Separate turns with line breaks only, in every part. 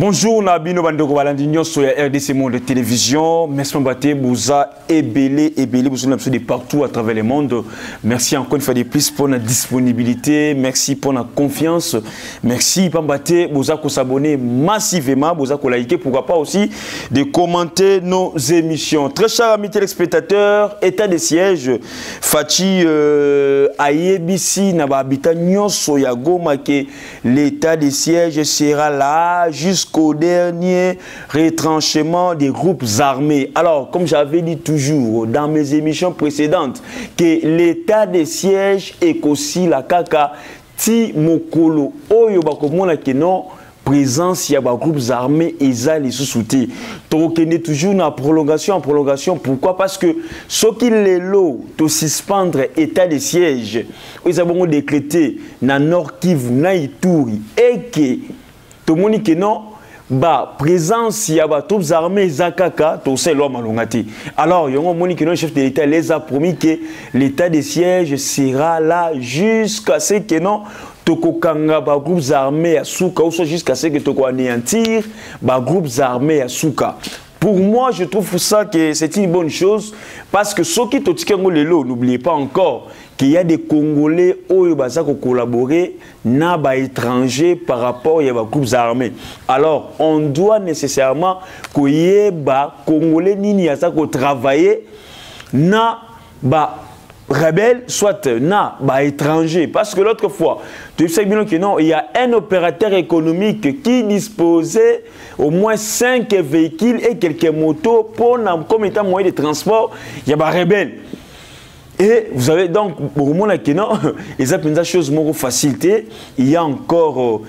Bonjour, Nabino Bandoko Balandignon sur RDC Monde Télévision. Merci Mbate, Bouza, Ebele, vous êtes de partout à travers le monde. Merci encore une fois de plus pour la disponibilité. Merci pour la confiance. Merci Mbate, Bouza, pour s'abonner massivement. Bouza, pour liker. Pourquoi pas aussi de commenter nos émissions. Très chers amis téléspectateurs, état de siège. Fachi Ayebisi, Naba Habitat Nyonso Yagoma, que l'état de siège sera là jusqu'au dernier retranchement des groupes armés. Alors, comme j'avais dit toujours dans mes émissions précédentes, que l'état de siège est aussi la kaka ti mokolo oyo bakomona ke non présence ya ba groupes armés et ça les sous-soutés. Donc on est toujours en prolongation. Pourquoi? Parce que ce qui les lots de suspendre état de siège, ils ont décrété na Nord Kivu, na Ituri et que tout le monde que non, bah présence y a ba troupes armées zakaka tout c'est l'homme malongati. Alors yongo moni que le chef de l'État les a promis que l'état de siège sera là jusqu'à ce que non tokokanga ba groupes armés à Souka ou soit jusqu'à ce que toko anéantir ba groupes armés à Souka. Pour moi, je trouve ça que c'est une bonne chose parce que ceux qui totikengo lelo, n'oubliez pas encore qu'il y a des Congolais qui collaborer na ba étrangers par rapport à groupes armés. Alors, on doit nécessairement qu'il y ait des Congolais nini travailler na ba rebelle, soit na ba étranger. Parce que l'autre fois, tu sais bien que non, il y a un opérateur économique qui disposait au moins 5 véhicules et quelques motos pour comme étant moyen de transport, il y a ba rebelle. Et vous avez donc, pour moi, ils ont une chose facilité. Il y a encore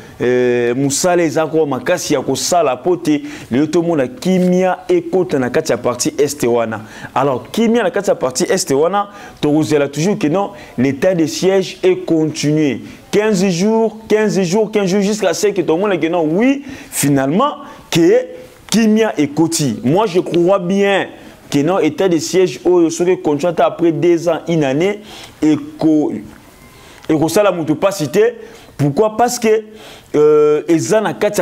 Moussa les encore Makasi à Kosala Poté, le Otomona Kimia et Kota na katia partie Estewana. Alors, Kimia na katia partie Estewana, tu as toujours que non, l'état de siège est continué. 15 jours, jusqu'à ce que tout le monde dit non, oui, finalement, que Kimia et Koti. Moi, je crois bien que non état de siège au serait continué après 2 ans, 1 année et que ça la moto pas cité. Pourquoi? Parce que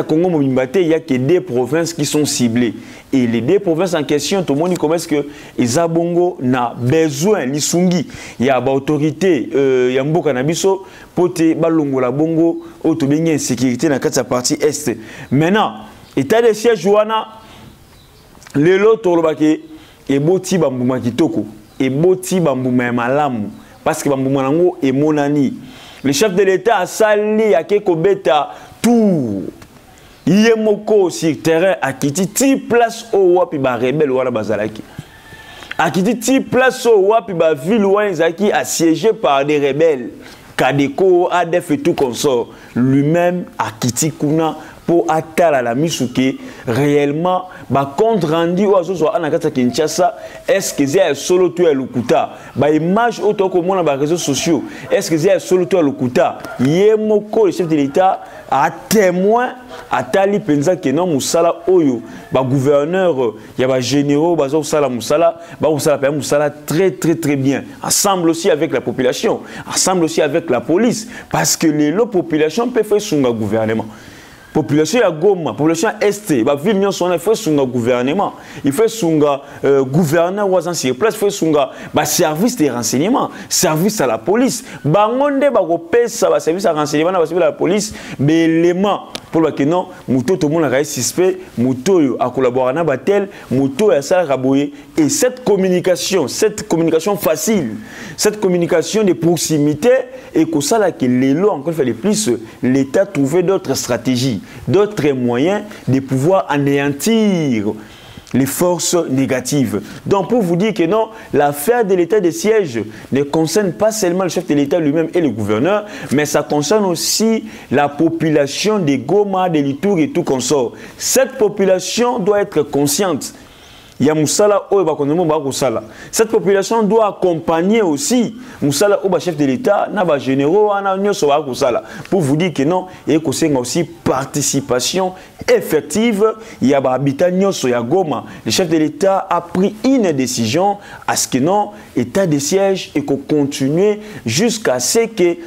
Congo il y a que 2 provinces qui sont ciblées et les 2 provinces en question tout le monde comment est-ce que Eza Bongo n'a besoin lisungi il y a ba autorité ya mboka na biso pote balongola bongo auto benye insécurité na kati partie est. Maintenant état de siège wana lelo tolobake et boti bambuma kitoko et boti bambuma malamu parce que bambuma nango et monani le chef de l'État a sali à keko beta tout yemoko sur terrain a kiti ti place au wapi ba rebelle wala bazalaki a kiti ti place au wapi ba ville wanzaki assiégé par des rebelles Kadeko ADF et tout consort lui-même a kiti kuna pour atteindre la misuke réellement ba compte rendu aux autres anakata Kinshasa est-ce que c'est solo toi lukuta ba image auto comme on ba réseaux sociaux est-ce que c'est solo toi lukuta yemoko le chef de l'État a témoin atali penza que non musala oyo ba gouverneur ya ba généraux ba zo sala musala ba musala pa musala très bien ensemble aussi avec la population ensemble aussi avec la police parce que les populations peuvent faire son gouvernement. Population à Goma, population est, bah ville n'y son fait son gouvernement, il fait son gouverneur ou sur place fait son bah service de renseignement, service à la police, bah on bah ça bah service à renseignement, bah service à la police, mais l'élément pour le que non, muto tout le monde a suspect, muto a collaboré na batel, muto a ça raboyer et cette communication facile, cette communication de proximité et que ça là que les lois encore fait le plus, l'État trouvait d'autres stratégies, d'autres moyens de pouvoir anéantir les forces négatives. Donc pour vous dire que non, l'affaire de l'état de siège ne concerne pas seulement le chef de l'État lui-même et le gouverneur, mais ça concerne aussi la population de Goma, de l'Ituri et tout consort. Cette population doit être consciente il y a Moussala Sala. Cette population doit accompagner aussi Moussala Oba chef de l'État, Naba généraux, pour vous dire que non, et que c'est aussi participation effective. Il y a habitat Nyoso ya Goma. Le chef de l'État a pris une décision à ce que non, état de siège et qu'on continue jusqu'à ce que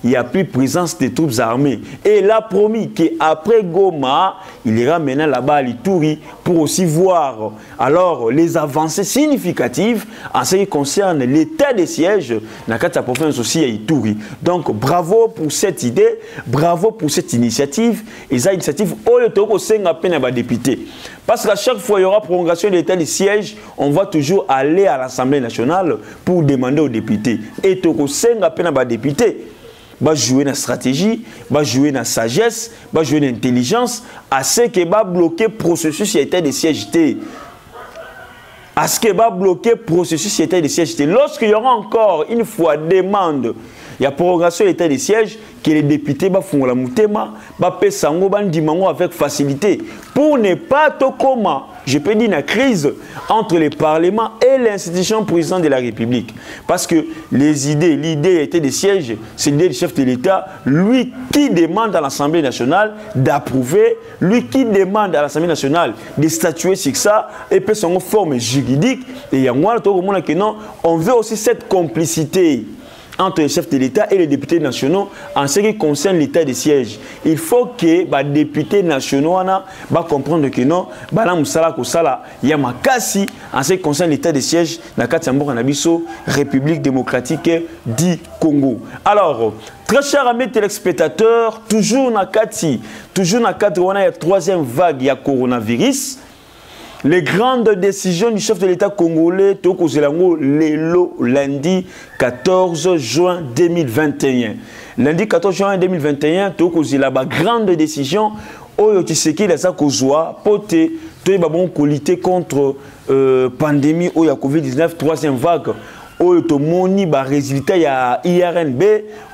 il n'y a plus présence des troupes armées. Et il a promis qu'après Goma, il ira maintenant là-bas à l'Ituri pour aussi voir alors les avancées significatives en ce qui concerne l'état des sièges dans la province aussi à Ituri. Donc bravo pour cette idée, bravo pour cette initiative. Et cette initiative, député. Parce qu'à chaque fois il y aura prolongation de l'état des sièges, on va toujours aller à l'Assemblée nationale pour demander aux députés. Et les députés va jouer dans la stratégie, va jouer dans la sagesse, va jouer dans l'intelligence, à ce qui va bloquer le processus qui était de siège. À ce qui va bloquer le processus qui était de siège. Lorsqu'il y aura encore une fois demande, il y a prorogation de l'état de siège, que les députés vont faire la moutema, vont faire avec facilité, pour ne pas tout comment, je peux dire, une crise entre le Parlement et l'institution présidente de la République. Parce que l'idée était de siège, c'est l'idée du chef de l'État, lui qui demande à l'Assemblée nationale d'approuver, lui qui demande à l'Assemblée nationale de statuer sur ça, et puis son forme juridique, et il y a moi, on veut aussi cette complicité entre les chefs de l'État et les députés nationaux en ce qui concerne l'état de siège. Il faut que les députés nationaux comprennent que non, il y a makasi en ce qui concerne l'état de siège dans la République démocratique du Congo. Alors, très chers amis téléspectateurs, toujours dans le cadre de la troisième vague du coronavirus, les grandes décisions du chef de l'État congolais, lundi 14 juin 2021. Lundi 14 juin 2021, la grande décision, Tshisekedi les a kozwa poté pour lutter contre pandémie ou la Covid-19 troisième vague. Moni ba résultat ya IRNB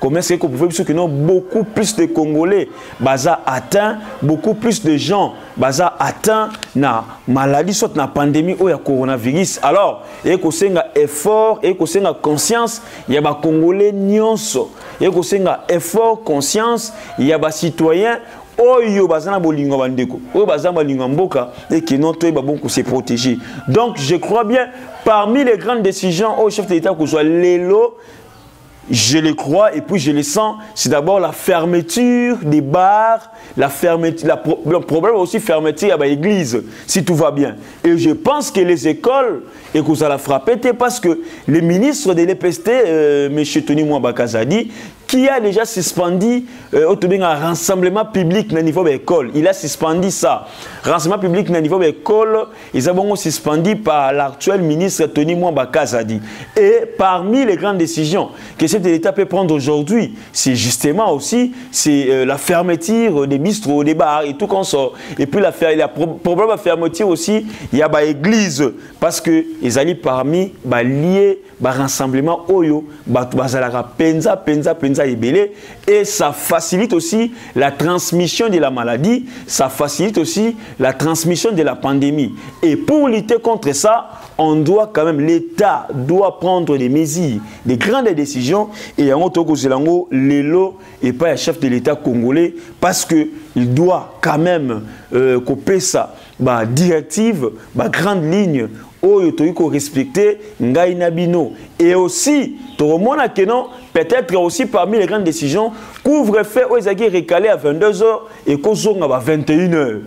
comment est-ce que vous pouvez dire que non beaucoup plus de Congolais baza atteint, beaucoup plus de gens baza atteint na maladie soit na pandémie ou ya coronavirus. Alors et que c'est un effort et que c'est une conscience il y a ba Congolais nyonso et que c'est un effort conscience il y a ba citoyens oyo bazana bolingo bandeko oyo bazana bolingo mboka et que non toi bon se protéger. Donc je crois bien parmi les grandes décisions au chef de l'État que soit l'élo, je le crois et puis je le sens, c'est d'abord la fermeture des bars, le problème aussi fermeture à l'église, si tout va bien. Et je pense que les écoles, et que ça la frappé, parce que le ministre de l'EPST, M. Tony Mwambakazadi, qui a déjà suspendu un rassemblement public au niveau de l'école. Il a suspendu ça. Rassemblement public au niveau de l'école, ils ont suspendu par l'actuel ministre Tony Mwambakazadi. Et parmi les grandes décisions que le chef de l'État peut prendre aujourd'hui, c'est justement aussi la fermeture des bistrots, des bars et tout comme ça. Et puis le problème de fermeture aussi, il y a l'église. Parce que ils allaient parmi liés rassemblement oyo penza et ça facilite aussi la transmission de la maladie, ça facilite aussi la transmission de la pandémie. Et pour lutter contre ça, on doit quand même, l'État doit prendre des mesures, des grandes décisions et en autour l'élo et pas le chef de l'État congolais parce que il doit quand même couper ça, directive, grande ligne. Respecter Ngainabino. Et aussi, peut-être aussi parmi les grandes décisions, couvre-feu aux recalé à 22h et Kozonga à 21h.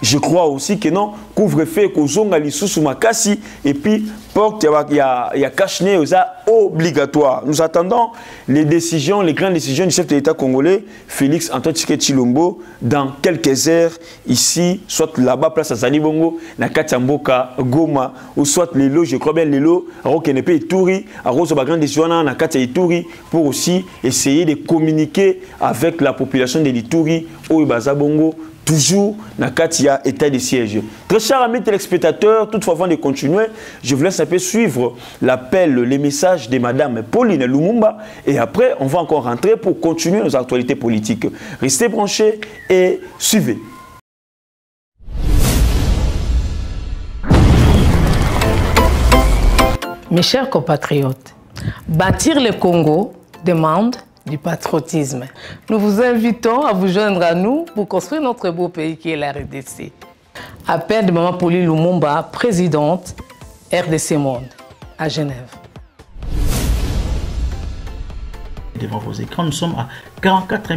Je crois aussi que non, couvre-feu Kozonga Lissousou Makasi et puis porte il y a cache-nez obligatoire. Nous attendons les décisions, les grandes décisions du chef de l'État congolais, Félix Antoine Tshisekedi Tshilombo, dans quelques heures, ici, soit là-bas, place à Zalibongo, na Katamboka, Goma, ou soit les lots, je crois bien les lots, à Rokenepe et Touri, à Rose, grande décision, na Katia et Touri, pour aussi essayer de communiquer avec la population de l'Ituri, au Bazabongo, toujours dans Katia état de siège. Très chers amis téléspectateurs, toutefois avant de continuer, je vous laisse un peu suivre l'appel, les messages de Madame Pauline Lumumba et après on va encore rentrer pour continuer nos actualités politiques. Restez branchés et suivez.
Mes chers compatriotes, bâtir le Congo demande du patriotisme. Nous vous invitons à vous joindre à nous pour construire notre beau pays qui est la RDC. Appel de Maman Pauline Lumumba, présidente RDC Monde, à Genève.
Devant vos écrans, nous sommes à 44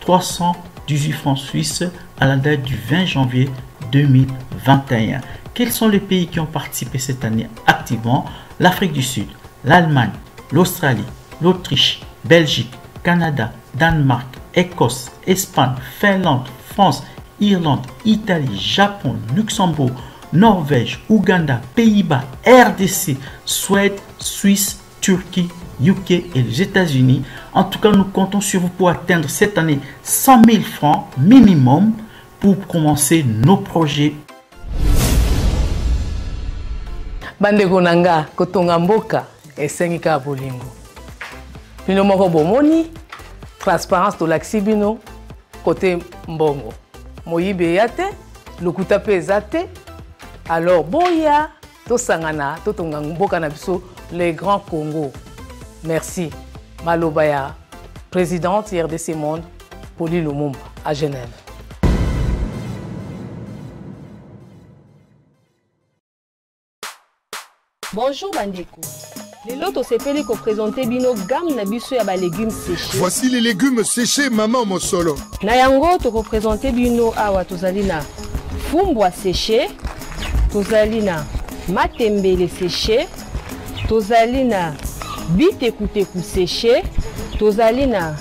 318 francs suisses à la date du 20 janvier 2021. Quels sont les pays qui ont participé cette année activement? L'Afrique du Sud, l'Allemagne, l'Australie, l'Autriche, Belgique, Canada, Danemark, Écosse, Espagne, Finlande, France, Irlande, Italie, Japon, Luxembourg, Norvège, Ouganda, Pays-Bas, RDC, Suède, Suisse, Turquie, UK et les États-Unis. En tout cas, nous comptons sur vous pour atteindre cette année 100 000 francs minimum pour commencer nos projets.
Bandeko nanga kotonga mboka esengika bolingo. Bino moko bomoni transparence to laksibino côté mbongo. Moyibe yate, lokuta pe ezate. Alors boya to sangana to tonga mboka na biso les grands Congo. Merci. Malobaya, présidente RDC Monde, Pauline Lumumba à Genève.
Bonjour Bandeko. Les lotos sepeli ko présenter bino gamme na biso ya ba légumes séchés.
Voici les légumes séchés Maman Mosolo.
Na yango to ko présenter bino awa tozali na fumbwa séché, tozali na matembele séché, tozali na bitekuteku séché, tozali na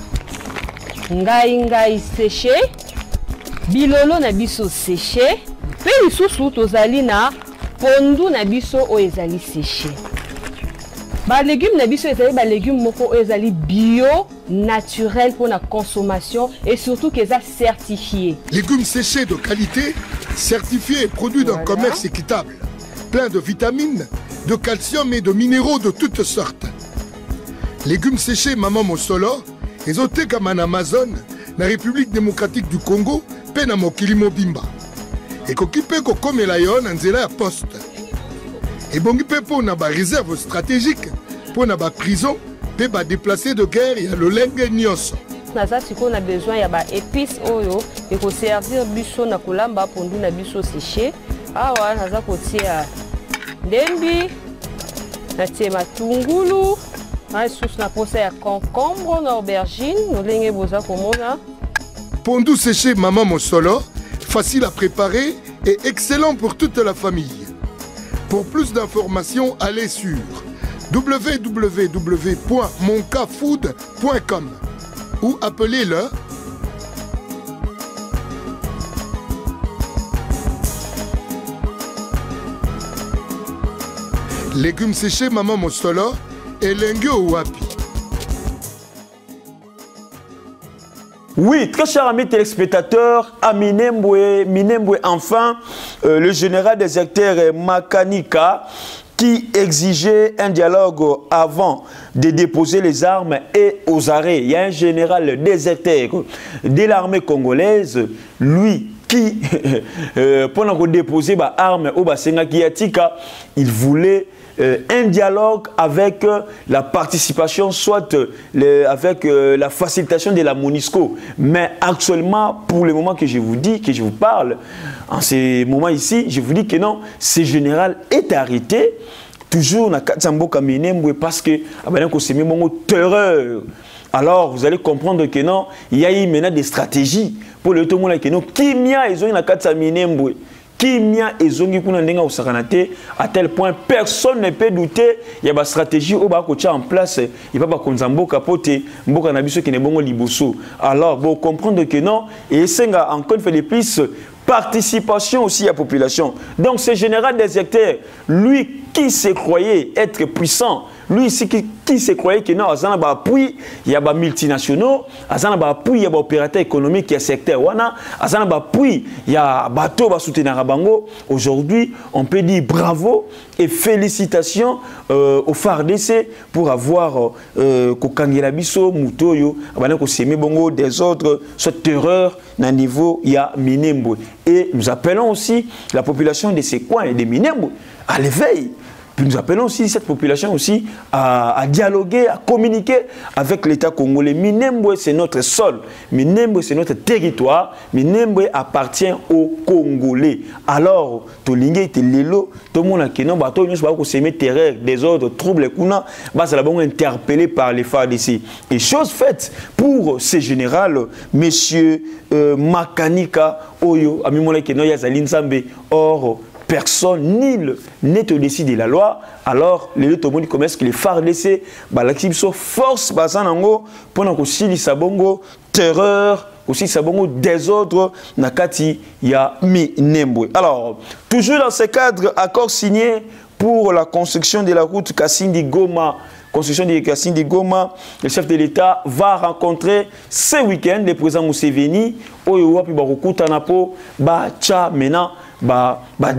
ngai séché, bilolo na biso séché, pe lisusu tozali na pondu na biso o ezali séché. Ba légumes na biso ezali ba légumes moko o ezali bio, naturel pour la consommation et surtout qu'ils sont certifiés.
Légumes séchés de qualité, certifiés et produits d'un commerce équitable, plein de vitamines, de calcium et de minéraux de toutes sortes. Légumes séchés Maman Mosolo, ezote comme en Amazon, na République démocratique du Congo, pe na mokili mobimba. Et kokipe ko comme la yon nzela ya poste. Et bongi pe pour na ba réserve stratégique, pour na ba prison, pe ba déplacé de guerre ya lolenge nyonso.
Naza siko na besoin ya ba épices oyo et ko servir biso na kolamba pondu na biso séché. Awa naza kotia ndembi, na tie matungulu, na sauce na posa ya concombre na aubergine, nolenge boza komona.
Pondu séché Maman Mosolo, facile à préparer et excellent pour toute la famille. Pour plus d'informations, allez sur www.moncafood.com ou appelez-le légumes séchés Maman Mosolo et Lengyo Wapi.
Oui, très chers amis téléspectateurs, à Minembwe enfin, le général des acteurs Makanika qui exigeait un dialogue avant de déposer les armes et aux arrêts. Il y a un général déserteur de l'armée congolaise, lui qui, pendant qu'il déposait les armes au Basenga Kiatika, il voulait un dialogue avec la participation, soit avec la facilitation de la MONUSCO. Mais actuellement, pour le moment que je vous dis, que je vous parle, en ce moment ici, je vous dis que non, ce général est arrêté, toujours dans Katsamboka Minembwe, parce que c'est une terreur. Alors, vous allez comprendre que non, il y a eu maintenant des stratégies pour le tout le monde que non, qui m'a ils ont dans Katsamboka Minembwe. À tel point, personne ne peut douter. Il y a une stratégie en place. Il n'y a pas de capote. Alors, vous comprenez que non. Et c'est encore une fois de plus participation aussi à la population. Donc, ce général des acteurs, lui qui se croyait être puissant, lui ici qui se croyait que non, il y a des multinationaux, il y a des opérateurs économiques qui sont secteur, il y a des bateaux qui soutenir Bango. Aujourd'hui, on peut dire bravo et félicitations au FARDC pour avoir Kokangelabiso, Mutoyo, des autres, cette terreur à niveau il y a Minembwe. Et nous appelons aussi la population de ces coins et de Minembwe à l'éveil. Puis nous appelons aussi cette population aussi à dialoguer, à communiquer avec l'État congolais. Minembwe, c'est notre sol. Minembwe, c'est notre territoire. Minembwe appartient aux Congolais. Alors, tout le monde tout le monde qui n'a pas s'aimer terreur, désordre, troubles, ça l'a interpellé par les FARDC. Et chose faite pour ces généraux, monsieur Makanika Oyo, Amimole Keno Yazalin Zambe, or personne, nul, n'est au-dessus de la loi. Alors, les autres commencent que les FARDC, l'activité sont force, basanango, pendant que si sabongo, terreur, aussi sabongo, désordre, nakati, ya Minembwe. Alors, toujours dans ce cadre, accord signé pour la construction de la route Kasindi-Goma. Construction de Kasindi-Goma, le chef de l'État va rencontrer ce week-end le président Museveni, Oyowa, puis Barukuta Napo, Bacha Mena.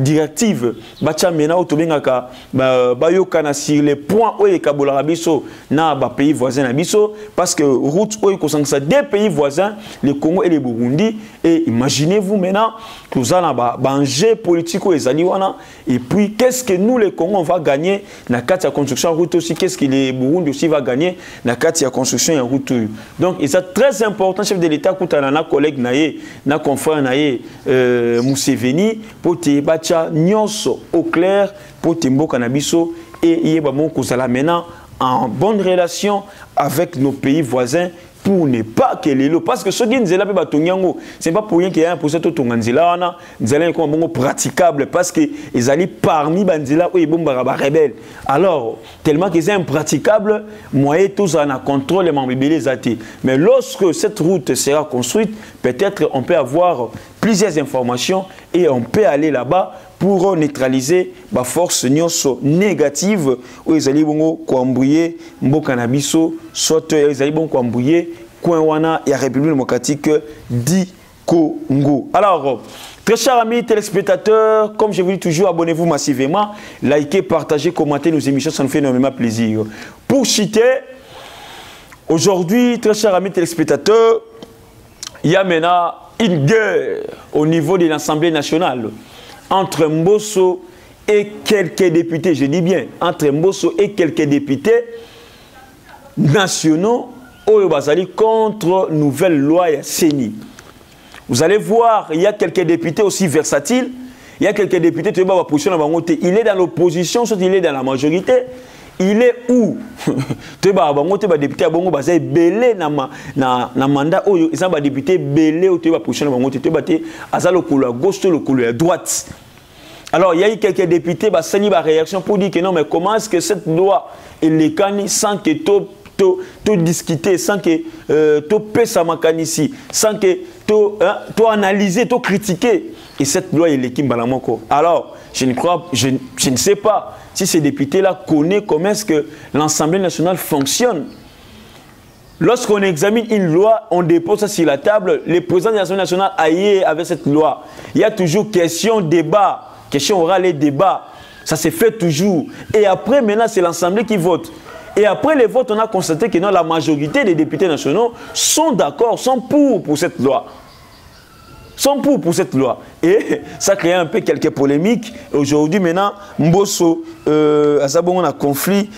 Directive bacha mena otobengaka bayokana sur les points où ekabola biso na ba pays voisins na biso parce que route où kosangisa deux pays voisins le Congo et le Burundi et imaginez-vous maintenant que nous allons enjeu politique ezali wana et puis qu'est-ce que nous le Congo on va gagner na kati ya construction route aussi qu'est-ce que le Burundi aussi va gagner na kati ya construction ya route donc et c'est très important chef de l'État kutana na collègue naye na confrère naye Museveni pour te bacha nyonso au clair pour te mboka na biso et yeba mon kozala maintenant en bonne relation avec nos pays voisins pour ne pas que les lots parce que ce qui nzela pe batonyango c'est pas pour rien qu'il y a un procès tonganzela wana nzela est comme praticable parce que ils allaient parmi banzela ou bomba rebelle alors tellement que c'est impraticable moyen tous en contrôle les membres les athées mais lorsque cette route sera construite peut-être on peut avoir plusieurs informations et on peut aller là-bas pour neutraliser la force négative où ils allaient embrouiller mboka na biso soit ils allaient embrouiller coin wana et la République démocratique du Congo. Alors, très chers amis téléspectateurs, comme je vous dis toujours, abonnez-vous massivement, likez, partagez, commentez nos émissions, ça nous fait énormément plaisir. Pour citer, aujourd'hui, très chers amis téléspectateurs, il y a maintenant une guerre au niveau de l'Assemblée nationale entre Mbosso et quelques députés, je dis bien, entre Mbosso et quelques députés nationaux au Bazali contre nouvelle loi Seni. Vous allez voir, il y a quelques députés aussi versatiles, il y a quelques députés qui ont position dans il est dans l'opposition, soit il est dans la majorité. Il est où? Tu es député à Bongo, tu belé na mandat, tu es député belé, tu es position dans tu es le couleur à gauche, le couleur à droite. Alors, il y a eu quelques députés qui ont une réaction pour dire que non, mais comment est-ce que cette loi est lécanie sans que tu discuter, sans que tu pèses à ici, sans que tu analyser, tu critiquer. Et cette loi est lécanie balamoko. Alors, je ne sais pas si ces députés-là connaissent comment est-ce que l'Assemblée nationale fonctionne. Lorsqu'on examine une loi, on dépose ça sur la table, le président de l'Assemblée nationale aille avec cette loi. Il y a toujours question, débat, question orale et débat. Ça se fait toujours. Et après, maintenant, c'est l'Assemblée qui vote. Et après les votes, on a constaté que non, la majorité des députés nationaux sont d'accord, sont pour cette loi. Sont pour cette loi. Et ça crée un peu quelques polémiques. Aujourd'hui, maintenant, Mbosso, on a conflit,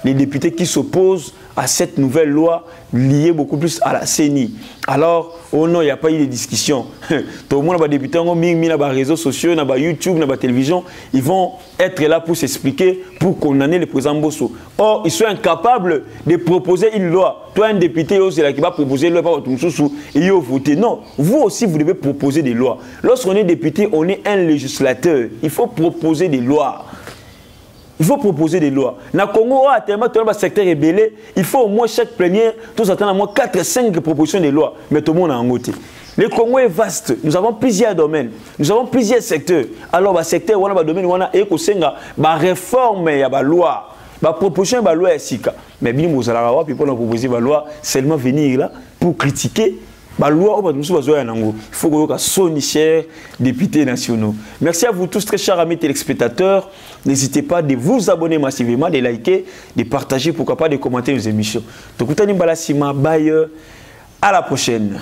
les députés qui s'opposent à cette nouvelle loi liée beaucoup plus à la CENI. Alors, oh non, il n'y a pas eu de discussion. Tout le monde, les députés, les réseaux sociaux, les YouTube, la télévision, ils vont être là pour s'expliquer, pour condamner le président Mbosso. Or, ils sont incapables de proposer une loi. Toi, un député, c'est là qui va proposer une loi, et il va voter. Non, vous aussi, vous devez proposer des lois. Lorsqu'on est député, on est un législateur. Il faut proposer des lois. Il faut proposer des lois. Dans le Congo, tout le secteur est belé. Il faut au moins chaque plénière, tous attendent au moins 4-5 propositions de lois. Mais tout le monde a un côté. Le Congo est vaste. Nous avons plusieurs domaines. Nous avons plusieurs secteurs. Alors, le secteur, le domaine, il y a une réforme, il y a une loi. La proposition de la loi est sika. Mais bien, vous allez voir, puis pour proposer la loi, seulement venir là pour critiquer. La loi, il faut que ce chers députés nationaux. Merci à vous tous, très chers amis téléspectateurs. N'hésitez pas de vous abonner massivement, de liker, de partager, pourquoi pas de commenter nos émissions. Donc, à la prochaine.